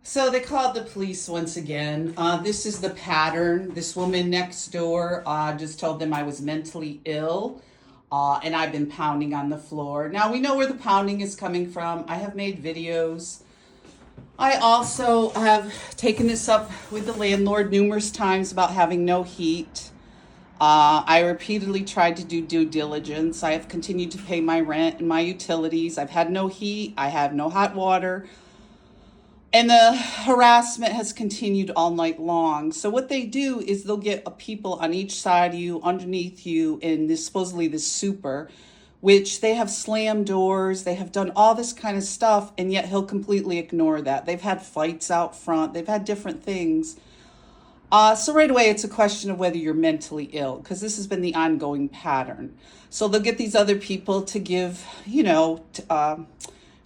So they called the police once again. This is the pattern. This woman next door just told them I was mentally ill, and I've been pounding on the floor. Now we know where the pounding is coming from. I have made videos. I also have taken this up with the landlord numerous times about having no heat. I repeatedly tried to do due diligence. I have continued to pay my rent and my utilities. I've had no heat. I have no hot water. And the harassment has continued all night long. So what they do is they'll get people on each side of you, underneath you, in this supposedly this super, which they have slammed doors. They have done all this kind of stuff, and yet he'll completely ignore that. They've had fights out front. They've had different things. So right away, it's a question of whether you're mentally ill, because this has been the ongoing pattern. So they'll get these other people to give,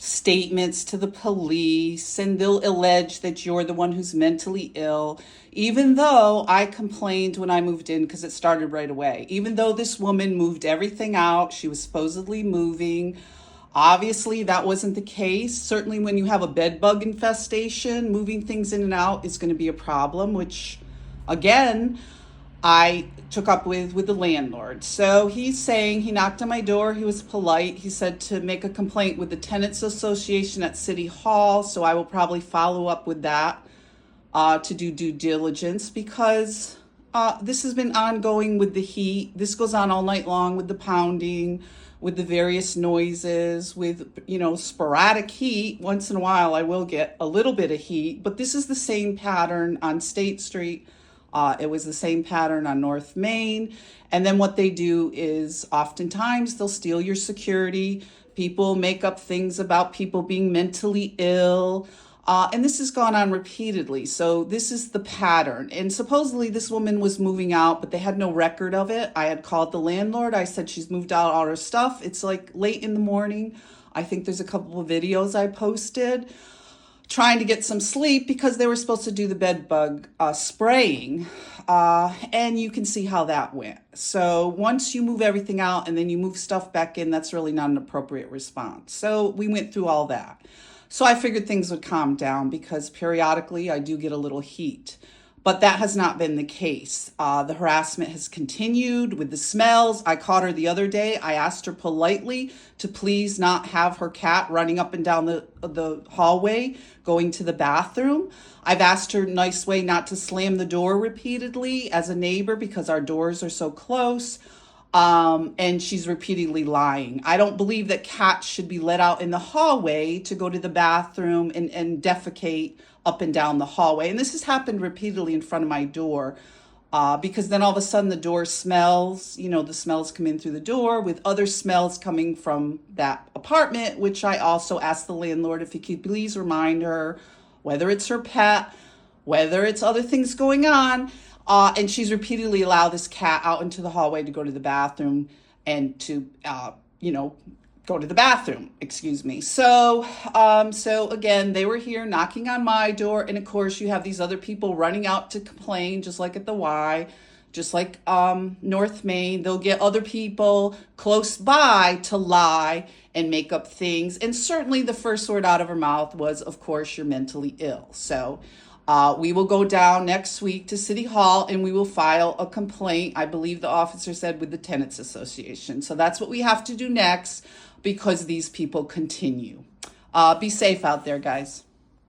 statements to the police, and they'll allege that you're the one who's mentally ill, even though I complained when I moved in, because it started right away. Even though this woman moved everything out, she was supposedly moving. Obviously, that wasn't the case. Certainly when you have a bed bug infestation, moving things in and out is going to be a problem, which, again, I took up with the landlord. So he's saying he knocked on my door. He was polite. He said to make a complaint with the Tenants Association at City Hall. So I will probably follow up with that to do due diligence, because this has been ongoing with the heat. This goes on all night long with the pounding, with the various noises, with, sporadic heat. Once in a while, I will get a little bit of heat, but this is the same pattern on State Street. It was the same pattern on North Main. And then what they do is oftentimes they'll steal your security. People make up things about people being mentally ill. And this has gone on repeatedly. So this is the pattern. And supposedly this woman was moving out, but they had no record of it. I had called the landlord. I said she's moved out all her stuff. It's like late in the morning. I think there's a couple of videos I posted, trying to get some sleep, because they were supposed to do the bed bug spraying, and you can see how that went. So once you move everything out and then you move stuff back in, that's really not an appropriate response. So we went through all that. So I figured things would calm down, because periodically I do get a little heat. But that has not been the case. The harassment has continued with the smells. I caught her the other day. I asked her politely to please not have her cat running up and down the hallway going to the bathroom. I've asked her nice way not to slam the door repeatedly as a neighbor, because our doors are so close. And she's repeatedly lying. I don't believe that cats should be let out in the hallway to go to the bathroom and defecate up and down the hallway. And this has happened repeatedly in front of my door, because then all of a sudden the door smells, the smells come in through the door with other smells coming from that apartment, which I also asked the landlord if he could please remind her, whether it's her pet, whether it's other things going on. And she's repeatedly allowed this cat out into the hallway to go to the bathroom and to, go to the bathroom, excuse me. So again, they were here knocking on my door. And of course you have these other people running out to complain, just like at the Y, just like North Main. They'll get other people close by to lie and make up things. And certainly the first word out of her mouth was, of course, you're mentally ill. So we will go down next week to City Hall and we will file a complaint, I believe the officer said, with the Tenants Association. So that's what we have to do next, because these people continue. Be safe out there, guys.